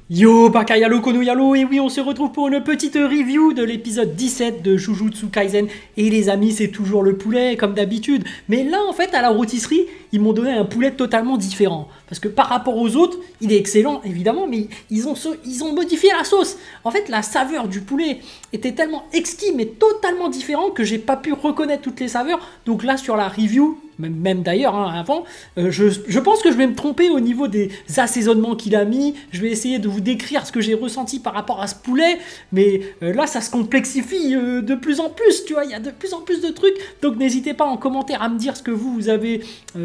Yo, Bakayalo Konoyalo, et oui, on se retrouve pour une petite review de l'épisode 17 de Jujutsu Kaisen. Et les amis, c'est toujours le poulet, comme d'habitude. Mais là, en fait, à la rôtisserie, ils m'ont donné un poulet totalement différent. Parce que par rapport aux autres, il est excellent, évidemment, mais ils ont modifié la sauce. En fait, la saveur du poulet était tellement exquis, mais totalement différent, que j'ai pas pu reconnaître toutes les saveurs. Donc là, sur la review, même d'ailleurs, hein, avant, je pense que je vais me tromper au niveau des assaisonnements qu'il a mis. Je vais essayer de vous décrire ce que j'ai ressenti par rapport à ce poulet, mais là ça se complexifie de plus en plus, tu vois, il y a de plus en plus de trucs, donc n'hésitez pas en commentaire à me dire ce que vous avez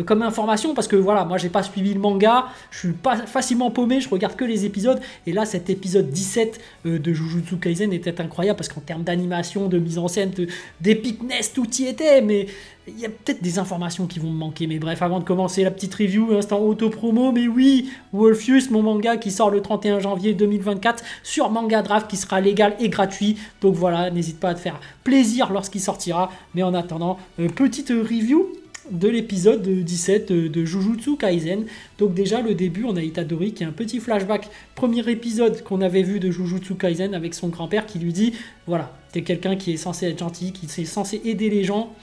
comme information, parce que voilà, moi j'ai pas suivi le manga, je suis pas facilement paumé, je regarde que les épisodes, et là cet épisode 17 de Jujutsu Kaisen était incroyable, parce qu'en termes d'animation, de mise en scène, d'épicness, tout y était, mais il y a peut-être des informations qui vont me manquer, mais bref, avant de commencer la petite review, instant auto-promo, mais oui, Wolfius, mon manga qui sort le 31 janvier 2024 sur Manga Draft, qui sera légal et gratuit, donc voilà, n'hésite pas à te faire plaisir lorsqu'il sortira, mais en attendant, petite review de l'épisode 17 de Jujutsu Kaisen. Donc déjà le début, on a Itadori qui a un petit flashback, premier épisode qu'on avait vu de Jujutsu Kaisen avec son grand-père qui lui dit, voilà, t'es quelqu'un qui est censé être gentil, qui est censé aider les gens.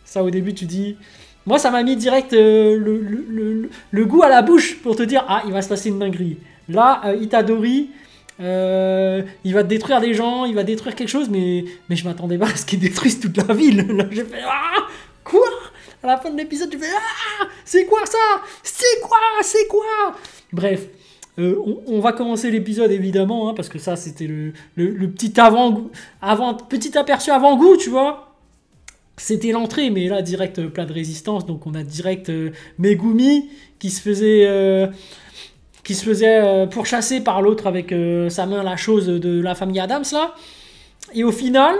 Ça, au début, tu dis... Moi, ça m'a mis direct le goût à la bouche pour te dire, ah, il va se passer une dinguerie. Là, Itadori, il va détruire des gens, il va détruire quelque chose, mais je m'attendais pas à ce qu'il détruise toute la ville. Là, j'ai fait, ah, quoi? À la fin de l'épisode, tu fais, ah, c'est quoi ça? C'est quoi? Bref. On va commencer l'épisode évidemment, hein, parce que ça, c'était le petit petit aperçu avant-goût, tu vois. C'était l'entrée, mais là, direct plat de résistance. Donc, on a direct Megumi qui se faisait pourchasser par l'autre avec sa main, la chose de la famille Adams, là. Et au final,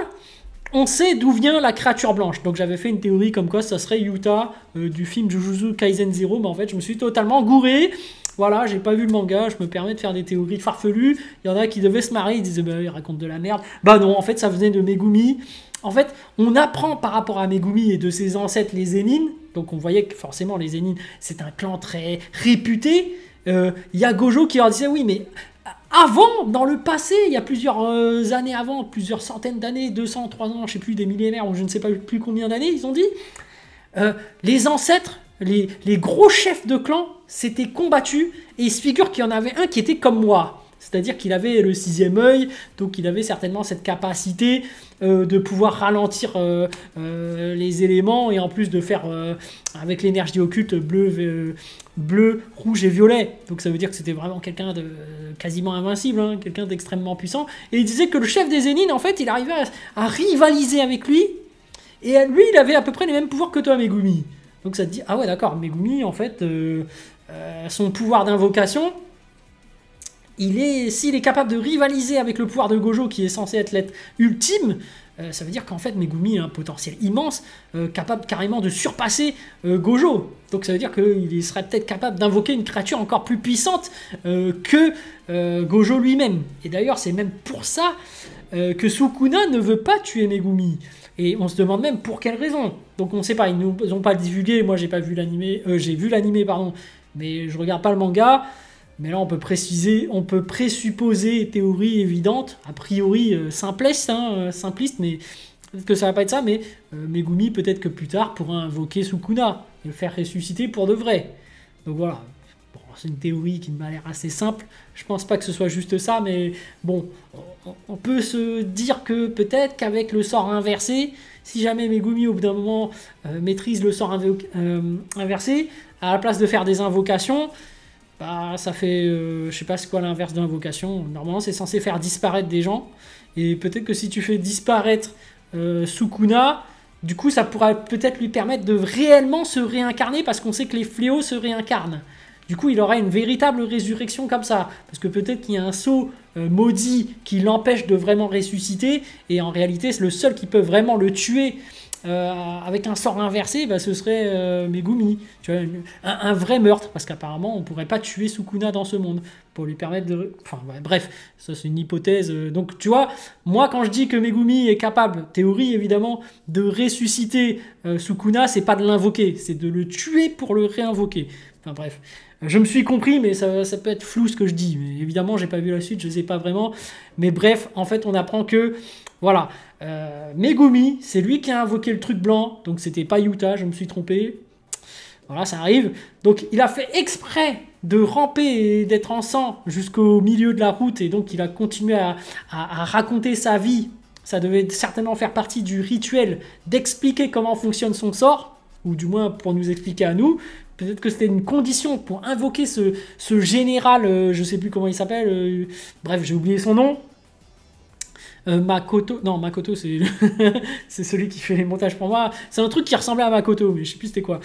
on sait d'où vient la créature blanche. Donc, j'avais fait une théorie comme quoi ça serait Yuta du film Jujutsu Kaisen 0. Mais en fait, je me suis totalement gouré. Voilà, j'ai pas vu le manga, je me permets de faire des théories farfelues. Il y en a qui devaient se marrer, ils disaient, bah, il raconte de la merde. Bah non, en fait, ça venait de Megumi. En fait, on apprend par rapport à Megumi et de ses ancêtres, les Zenin. Donc, on voyait que forcément, les Zenin, c'est un clan très réputé. Il y a Gojo qui leur disait, oui, mais avant, dans le passé, il y a plusieurs années avant, plusieurs centaines d'années, 200, 300, je sais plus, des millénaires, ou je ne sais pas plus combien d'années, ils ont dit, les ancêtres, les gros chefs de clan s'étaient combattus, et il se figure qu'il y en avait un qui était comme moi. C'est-à-dire qu'il avait le sixième œil, donc il avait certainement cette capacité de pouvoir ralentir les éléments, et en plus de faire avec l'énergie occulte bleu, rouge et violet. Donc ça veut dire que c'était vraiment quelqu'un de quasiment invincible, hein, quelqu'un d'extrêmement puissant. Et il disait que le chef des Zenin, en fait, il arrivait à rivaliser avec lui, et lui, il avait à peu près les mêmes pouvoirs que toi, Megumi. Donc ça te dit, ah ouais, d'accord, Megumi, en fait, son pouvoir d'invocation... s'il est capable de rivaliser avec le pouvoir de Gojo, qui est censé être l'être ultime, ça veut dire qu'en fait Megumi a un potentiel immense, capable carrément de surpasser Gojo. Donc ça veut dire qu'il serait peut-être capable d'invoquer une créature encore plus puissante que Gojo lui-même. Et d'ailleurs c'est même pour ça que Sukuna ne veut pas tuer Megumi. Et on se demande même pour quelle raison. Donc on ne sait pas, ils ne nous ont pas divulgué, moi j'ai pas vu l'animé, j'ai vu l'animé pardon, mais je regarde pas le manga. Mais là, on peut présupposer théorie évidente, a priori simpliste, mais peut-être que ça va pas être ça, mais Megumi, peut-être que plus tard, pourra invoquer Sukuna et le faire ressusciter pour de vrai. Donc voilà, bon, c'est une théorie qui m'a l'air assez simple, je pense pas que ce soit juste ça, mais bon, on peut se dire que peut-être qu'avec le sort inversé, si jamais Megumi, au bout d'un moment, maîtrise le sort inversé, à la place de faire des invocations, bah, ça fait, je sais pas c'est quoi l'inverse d'invocation. Normalement, c'est censé faire disparaître des gens. Et peut-être que si tu fais disparaître Sukuna, du coup, ça pourra peut-être lui permettre de réellement se réincarner, parce qu'on sait que les fléaux se réincarnent. Du coup, il aura une véritable résurrection comme ça. Parce que peut-être qu'il y a un sceau maudit qui l'empêche de vraiment ressusciter. Et en réalité, c'est le seul qui peut vraiment le tuer. Avec un sort inversé, bah, ce serait Megumi. Tu vois, un vrai meurtre, parce qu'apparemment, on ne pourrait pas tuer Sukuna dans ce monde, pour lui permettre de... Enfin, ouais, bref, ça c'est une hypothèse. Donc, tu vois, moi, quand je dis que Megumi est capable, théorie évidemment, de ressusciter Sukuna, c'est pas de l'invoquer, c'est de le tuer pour le réinvoquer. Enfin bref, je me suis compris, mais ça peut être flou ce que je dis. Mais évidemment, j'ai pas vu la suite, je sais pas vraiment. Mais bref, en fait, on apprend que, voilà, Megumi, c'est lui qui a invoqué le truc blanc. Donc c'était pas Yuta, je me suis trompé. Voilà, ça arrive. Donc il a fait exprès de ramper et d'être en sang jusqu'au milieu de la route. Et donc il a continué à raconter sa vie. Ça devait certainement faire partie du rituel d'expliquer comment fonctionne son sort. Ou du moins pour nous expliquer à nous. Peut-être que c'était une condition pour invoquer ce général, je sais plus comment il s'appelle, bref, j'ai oublié son nom. Makoto, non, Makoto, c'est c'est celui qui fait les montages pour moi. C'est un truc qui ressemblait à Makoto, mais je sais plus c'était quoi.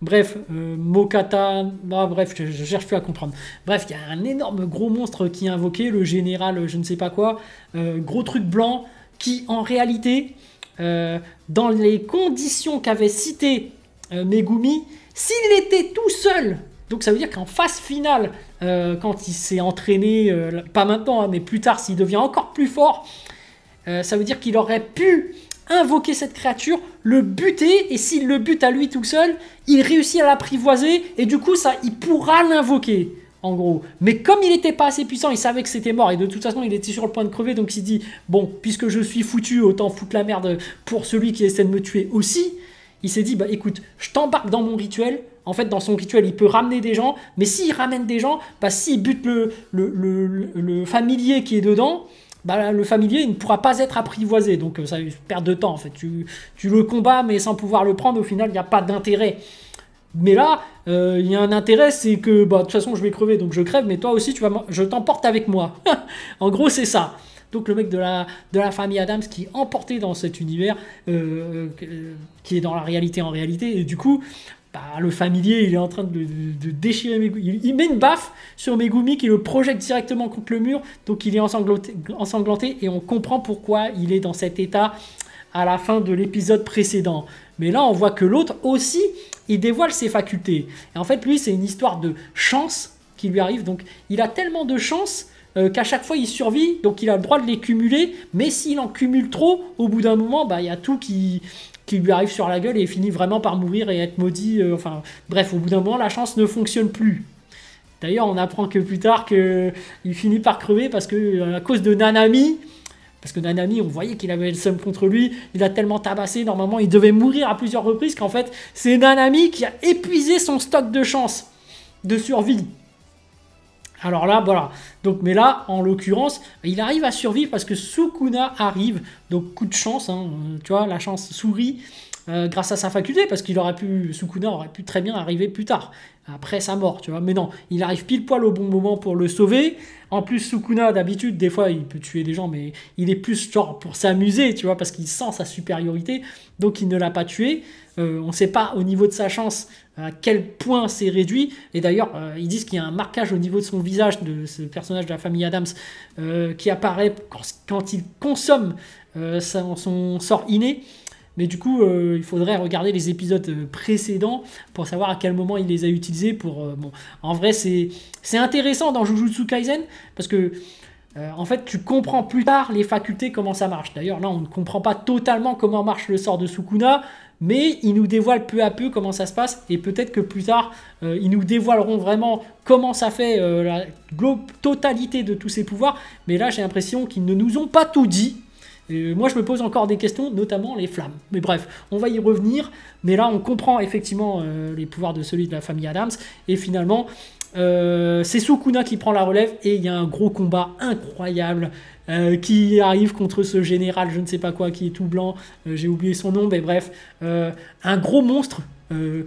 Bref, Mokata, bah, bref, je cherche plus à comprendre. Bref, il y a un énorme gros monstre qui est invoqué, le général, je ne sais pas quoi, gros truc blanc, qui en réalité, dans les conditions qu'avait citées Megumi, s'il était tout seul, donc ça veut dire qu'en phase finale, quand il s'est entraîné, pas maintenant, hein, mais plus tard, s'il devient encore plus fort, ça veut dire qu'il aurait pu invoquer cette créature, le buter, et s'il le bute à lui tout seul, il réussit à l'apprivoiser, et du coup, ça, il pourra l'invoquer, en gros. Mais comme il n'était pas assez puissant, il savait que c'était mort, et de toute façon, il était sur le point de crever, donc il s'est dit, bon, puisque je suis foutu, autant foutre la merde pour celui qui essaie de me tuer aussi. Il s'est dit, bah écoute, je t'embarque dans mon rituel. En fait, dans son rituel, il peut ramener des gens. Mais s'il ramène des gens, bah s'il bute le familier qui est dedans, bah le familier, il ne pourra pas être apprivoisé. Donc ça perd de temps, en fait. Tu le combats, mais sans pouvoir le prendre, au final, il n'y a pas d'intérêt. Mais là, il y a un intérêt, c'est que, bah de toute façon, je vais crever, donc je crève, mais toi aussi, je t'emporte avec moi. En gros, c'est ça. Donc le mec de la famille Adams qui est emporté dans cet univers, qui est dans la réalité en réalité, et du coup, bah, le familier, il est en train de déchirer Megumi. Il met une baffe sur Megumi qui le projette directement contre le mur, donc il est ensanglanté, et on comprend pourquoi il est dans cet état à la fin de l'épisode précédent. Mais là, on voit que l'autre aussi, il dévoile ses facultés. Et en fait, lui, c'est une histoire de chance qui lui arrive, donc il a tellement de chance qu'à chaque fois il survit, donc il a le droit de les cumuler, mais s'il en cumule trop, au bout d'un moment, bah, y a tout qui lui arrive sur la gueule et il finit vraiment par mourir et être maudit. Enfin, bref, au bout d'un moment, la chance ne fonctionne plus. D'ailleurs, on apprend que plus tard qu'il finit par crever parce que, à cause de Nanami, parce que Nanami, on voyait qu'il avait le seum contre lui, il a tellement tabassé, normalement, il devait mourir à plusieurs reprises, qu'en fait, c'est Nanami qui a épuisé son stock de chance, de survie. Alors là, voilà. Donc, mais là, en l'occurrence, il arrive à survivre parce que Sukuna arrive. Donc, coup de chance, hein, tu vois, la chance sourit grâce à sa faculté, parce qu'il aurait pu, Sukuna aurait pu très bien arriver plus tard, après sa mort, tu vois. Mais non, il arrive pile poil au bon moment pour le sauver. En plus, Sukuna, d'habitude, des fois, il peut tuer des gens, mais il est plus genre pour s'amuser, tu vois, parce qu'il sent sa supériorité, donc il ne l'a pas tué. On ne sait pas au niveau de sa chance à quel point c'est réduit. Et d'ailleurs, ils disent qu'il y a un marquage au niveau de son visage, de ce personnage de la famille Adams, qui apparaît quand il consomme son sort inné. Mais du coup, il faudrait regarder les épisodes précédents pour savoir à quel moment il les a utilisés. Bon, en vrai, c'est intéressant dans Jujutsu Kaisen parce que en fait, tu comprends plus tard les facultés, comment ça marche. D'ailleurs, là, on ne comprend pas totalement comment marche le sort de Sukuna, mais ils nous dévoilent peu à peu comment ça se passe. Et peut-être que plus tard, ils nous dévoileront vraiment comment ça fait la totalité de tous ces pouvoirs. Mais là, j'ai l'impression qu'ils ne nous ont pas tout dit. Et moi, je me pose encore des questions, notamment les flammes. Mais bref, on va y revenir. Mais là, on comprend effectivement les pouvoirs de celui de la famille Adams. Et finalement, c'est Sukuna qui prend la relève. Et il y a un gros combat incroyable qui arrive contre ce général, je ne sais pas quoi, qui est tout blanc. J'ai oublié son nom, mais bref. Un gros monstre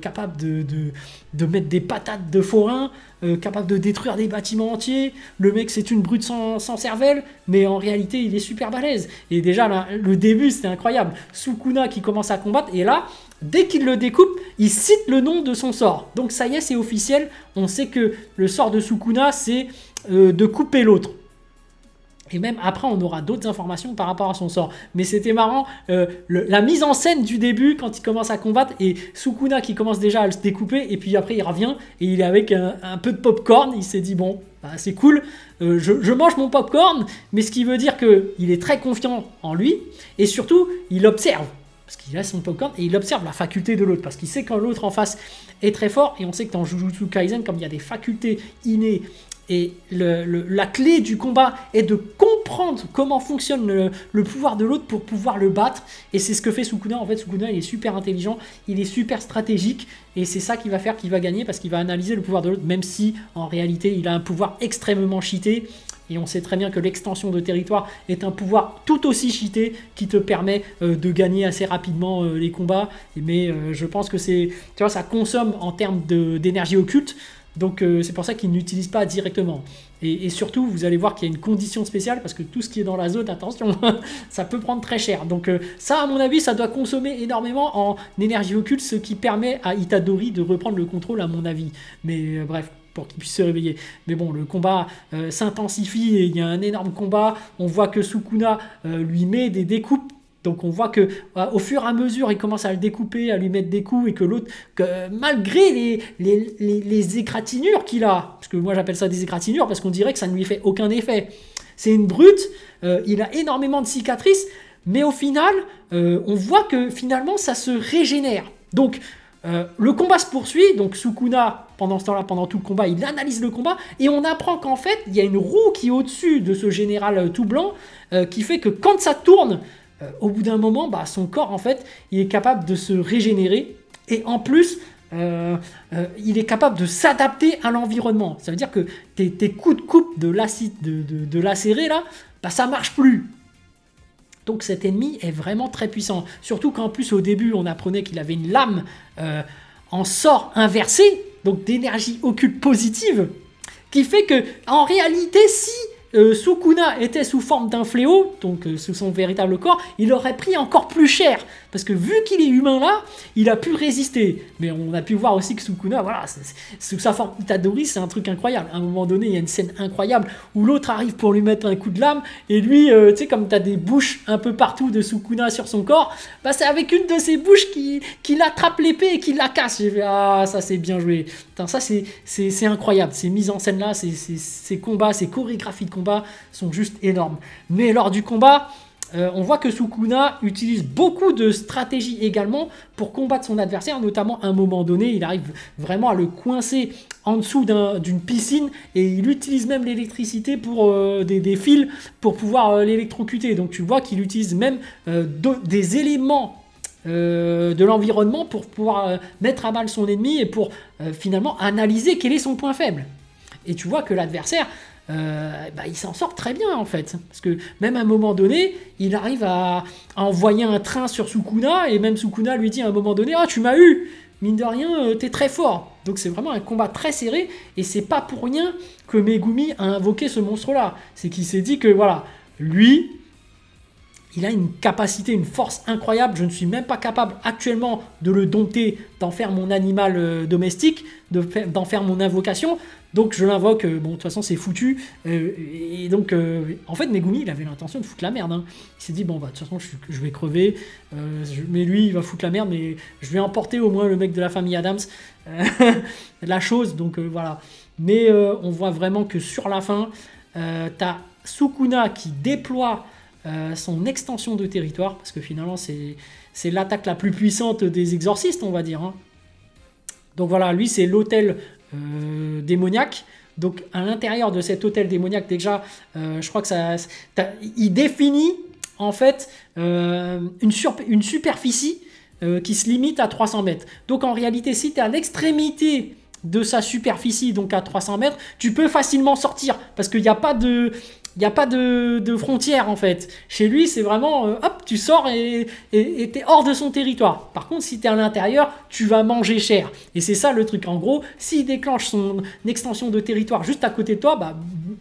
capable de mettre des patates de forain, capable de détruire des bâtiments entiers. Le mec, c'est une brute sans cervelle, mais en réalité, il est super balèze. Et déjà, là, le début, c'était incroyable. Sukuna qui commence à combattre, et là, dès qu'il le découpe, il cite le nom de son sort. Donc ça y est, c'est officiel. On sait que le sort de Sukuna, c'est de couper l'autre. Et même après, on aura d'autres informations par rapport à son sort. Mais c'était marrant, la mise en scène du début, quand il commence à combattre, et Sukuna qui commence déjà à se découper, et puis après il revient, et il est avec un peu de popcorn. Il s'est dit, bon, bah, c'est cool, je mange mon popcorn, mais ce qui veut dire qu'il est très confiant en lui, et surtout, il observe. parce qu'il a son popcorn et il observe la faculté de l'autre, parce qu'il sait quand l'autre en face est très fort, et on sait que dans Jujutsu Kaisen, comme il y a des facultés innées, et la clé du combat est de comprendre comment fonctionne le pouvoir de l'autre pour pouvoir le battre, et c'est ce que fait Sukuna. En fait, Sukuna, il est super intelligent, il est super stratégique, et c'est ça qui va faire qu'il va gagner, parce qu'il va analyser le pouvoir de l'autre, même si en réalité il a un pouvoir extrêmement cheaté. Et on sait très bien que l'extension de territoire est un pouvoir tout aussi cheaté qui te permet de gagner assez rapidement les combats. Mais je pense que c'est, tu vois, ça consomme en termes d'énergie occulte. Donc c'est pour ça qu'ils n'utilisent pas directement. Et surtout, vous allez voir qu'il y a une condition spéciale, parce que tout ce qui est dans la zone, attention, ça peut prendre très cher. Donc ça, à mon avis, ça doit consommer énormément en énergie occulte, ce qui permet à Itadori de reprendre le contrôle, à mon avis. Mais bref, pour qu'il puisse se réveiller. Mais bon, le combat s'intensifie, et il y a un énorme combat. On voit que Sukuna lui met des découpes. Donc on voit que au fur et à mesure, il commence à le découper, à lui mettre des coups, et que l'autre, malgré les égratignures qu'il a, parce que moi j'appelle ça des égratignures, parce qu'on dirait que ça ne lui fait aucun effet. C'est une brute, il a énormément de cicatrices, mais au final, on voit que finalement ça se régénère. Donc le combat se poursuit, donc Sukuna, pendant ce temps-là, pendant tout le combat, il analyse le combat, et on apprend qu'en fait, il y a une roue qui est au-dessus de ce général tout blanc, qui fait que quand ça tourne, au bout d'un moment, son corps, en fait, il est capable de se régénérer, et en plus, il est capable de s'adapter à l'environnement. Ça veut dire que tes coups de coupe de lacéré, là, ça marche plus. Donc cet ennemi est vraiment très puissant. Surtout qu'en plus, au début, on apprenait qu'il avait une lame en sort inversé, donc d'énergie occulte positive, qui fait que, en réalité, si Sukuna était sous forme d'un fléau, donc sous son véritable corps, il aurait pris encore plus cher, parce que vu qu'il est humain là, il a pu résister. Mais on a pu voir aussi que Sukuna, voilà, sous sa forme Itadori, c'est un truc incroyable. À un moment donné, il y a une scène incroyable où l'autre arrive pour lui mettre un coup de lame, et lui, tu sais, comme tu as des bouches un peu partout de Sukuna sur son corps, c'est avec une de ses bouches qu'il attrape l'épée et qu'il la casse. J'ai fait, ah, ça c'est bien joué. Putain, ça c'est incroyable. Ces mises en scène là, ces combats, ces chorégraphies de combat sont juste énormes. Mais lors du combat, on voit que Sukuna utilise beaucoup de stratégies également pour combattre son adversaire, notamment à un moment donné, il arrive vraiment à le coincer en dessous d'une piscine, et il utilise même l'électricité pour des fils pour pouvoir l'électrocuter. Donc tu vois qu'il utilise même des éléments de l'environnement pour pouvoir mettre à mal son ennemi, et pour finalement analyser quel est son point faible. Et tu vois que l'adversaire, il s'en sort très bien en fait, parce que même à un moment donné, il arrive à envoyer un train sur Sukuna, et même Sukuna lui dit à un moment donné, ah, tu m'as eu, mine de rien, t'es très fort. Donc c'est vraiment un combat très serré, et c'est pas pour rien que Megumi a invoqué ce monstre là. C'est qu'il s'est dit que voilà, lui, il a une capacité, une force incroyable. Je ne suis même pas capable actuellement de le dompter, d'en faire mon animal domestique, d'en faire mon invocation. Donc je l'invoque, bon, de toute façon c'est foutu. Et donc, en fait, Megumi, il avait l'intention de foutre la merde. Hein. Il s'est dit, bon, de toute façon, je vais crever. Mais lui, il va foutre la merde. Mais je vais emporter au moins le mec de la famille Adams. La chose, donc voilà. Mais on voit vraiment que sur la fin, t'as Sukuna qui déploie son extension de territoire, parce que finalement c'est l'attaque la plus puissante des exorcistes, on va dire. Hein. Donc voilà, lui c'est l'hôtel démoniaque. Donc à l'intérieur de cet hôtel démoniaque, déjà, je crois que il définit en fait une superficie qui se limite à 300 mètres. Donc en réalité, si tu es à l'extrémité de sa superficie, donc à 300 mètres, tu peux facilement sortir, parce qu'il n'y a pas de... Il n'y a pas de frontière en fait. Chez lui, c'est vraiment, hop, tu sors et t'es hors de son territoire. Par contre, si t'es à l'intérieur, tu vas manger cher. Et c'est ça le truc. En gros, s'il déclenche son extension de territoire juste à côté de toi,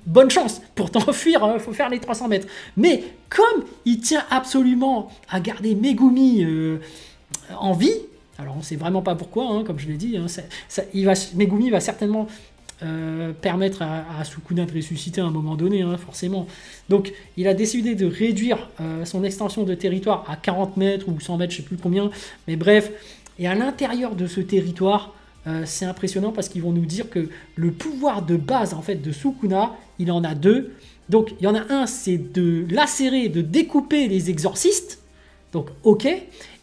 bonne chance. Pour t'enfuir, il faut faire les 300 mètres. Mais comme il tient absolument à garder Megumi en vie, alors on ne sait vraiment pas pourquoi, hein, comme je l'ai dit, hein, Megumi va certainement... permettre à Sukuna de ressusciter à un moment donné, hein, forcément. Donc, il a décidé de réduire son extension de territoire à 40 mètres ou 100 mètres, je ne sais plus combien, mais bref. Et à l'intérieur de ce territoire, c'est impressionnant, parce qu'ils vont nous dire que le pouvoir de base, en fait, de Sukuna, il en a deux. Donc, il y en a un, c'est de lacérer, de découper les exorcistes. Donc ok.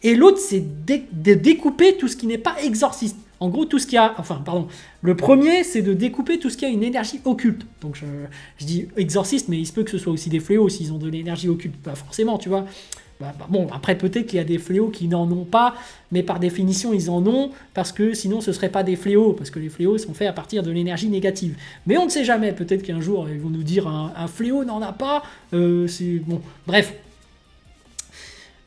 Et l'autre, c'est de découper tout ce qui n'est pas exorciste. En gros, tout ce qui a... Enfin, pardon. Le premier, c'est de découper tout ce qui a une énergie occulte. Donc je dis exorciste, mais il se peut que ce soit aussi des fléaux s'ils ont de l'énergie occulte. Pas forcément, tu vois. Bon, après peut-être qu'il y a des fléaux qui n'en ont pas, mais par définition ils en ont, parce que sinon ce ne seraient pas des fléaux, parce que les fléaux sont faits à partir de l'énergie négative. Mais on ne sait jamais, peut-être qu'un jour ils vont nous dire un fléau n'en a pas, c'est bon, bref.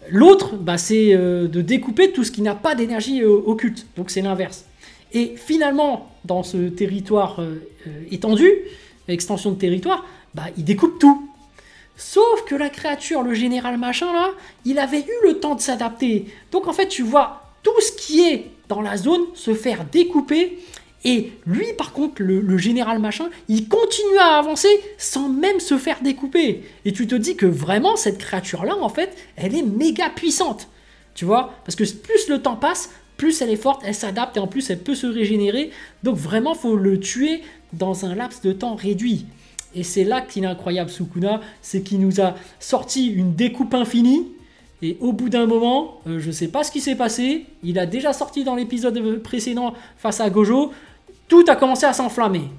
L'autre, c'est de découper tout ce qui n'a pas d'énergie occulte, donc c'est l'inverse. Et finalement, dans ce territoire étendu, extension de territoire, il découpe tout. Sauf que la créature, le général machin là, il avait eu le temps de s'adapter. Donc en fait, tu vois tout ce qui est dans la zone se faire découper. Et lui, par contre, le général machin, il continue à avancer sans même se faire découper. Et tu te dis que vraiment, cette créature-là, en fait, elle est méga puissante. Tu vois? Parce que plus le temps passe, plus elle est forte, elle s'adapte et en plus, elle peut se régénérer. Donc vraiment, il faut le tuer dans un laps de temps réduit. Et c'est là qu'il est incroyable, Sukuna, c'est qu'il nous a sorti une découpe infinie. Et au bout d'un moment, je ne sais pas ce qui s'est passé, il a déjà sorti dans l'épisode précédent face à Gojo, tout a commencé à s'enflammer.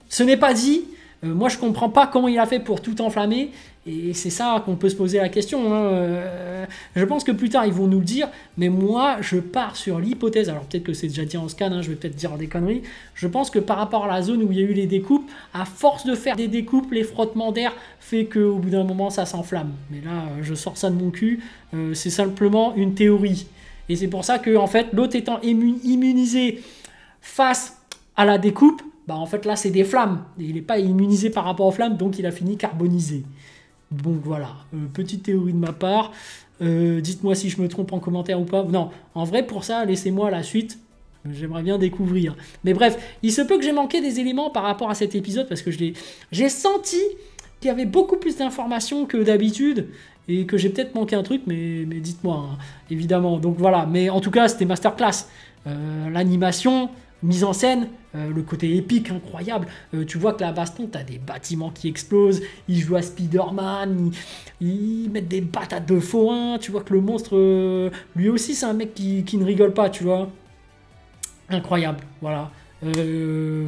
Ce n'est pas dit, moi je ne comprends pas comment il a fait pour tout enflammer, et c'est ça qu'on peut se poser la question. Je pense que plus tard ils vont nous le dire, mais moi je pars sur l'hypothèse, alors peut-être que c'est déjà dit en scan, je vais peut-être dire des conneries, je pense que par rapport à la zone où il y a eu les découpes, à force de faire des découpes, les frottements d'air fait qu'au bout d'un moment ça s'enflamme. Mais là je sors ça de mon cul, c'est simplement une théorie. Et c'est pour ça que en fait l'autre étant immunisé face à la découpe, en fait là c'est des flammes, et il n'est pas immunisé par rapport aux flammes, donc il a fini carbonisé. Donc voilà, petite théorie de ma part, dites-moi si je me trompe en commentaire ou pas. Non, en vrai pour ça, laissez-moi la suite, j'aimerais bien découvrir. Mais bref, il se peut que j'ai manqué des éléments par rapport à cet épisode, parce que j'ai senti qu'il y avait beaucoup plus d'informations que d'habitude, et que j'ai peut-être manqué un truc, mais dites-moi, évidemment. Donc voilà, mais en tout cas c'était masterclass. L'animation, mise en scène, le côté épique, incroyable. Tu vois que la baston, tu as des bâtiments qui explosent, ils jouent à Spider-Man, ils mettent des patates de forain, tu vois que le monstre, lui aussi c'est un mec qui ne rigole pas, tu vois. Incroyable, voilà.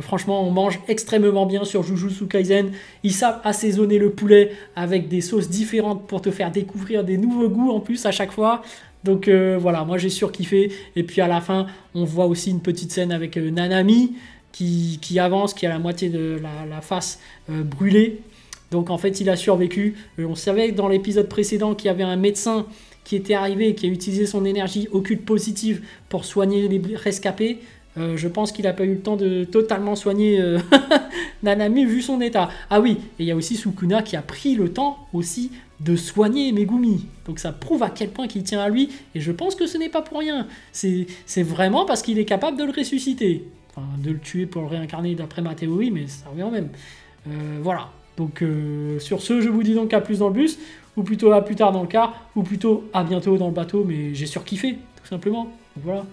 Franchement, on mange extrêmement bien sur Jujutsu Kaisen. Ils savent assaisonner le poulet avec des sauces différentes pour te faire découvrir des nouveaux goûts en plus à chaque fois. Donc voilà, moi j'ai surkiffé. Et puis à la fin, on voit aussi une petite scène avec Nanami qui avance, qui a la moitié de la face brûlée. Donc en fait, il a survécu. On savait dans l'épisode précédent qu'il y avait un médecin qui était arrivé et qui a utilisé son énergie occulte positive pour soigner les rescapés. Je pense qu'il n'a pas eu le temps de totalement soigner Nanami vu son état. Ah oui, et il y a aussi Sukuna qui a pris le temps aussi de soigner Megumi. Donc ça prouve à quel point qu'il tient à lui, et je pense que ce n'est pas pour rien. C'est vraiment parce qu'il est capable de le ressusciter. Enfin, de le tuer pour le réincarner d'après ma théorie, mais ça revient au même. Voilà. Donc sur ce, je vous dis donc à plus dans le bus, ou plutôt à plus tard dans le car, ou plutôt à bientôt dans le bateau, mais j'ai surkiffé, tout simplement. Donc voilà.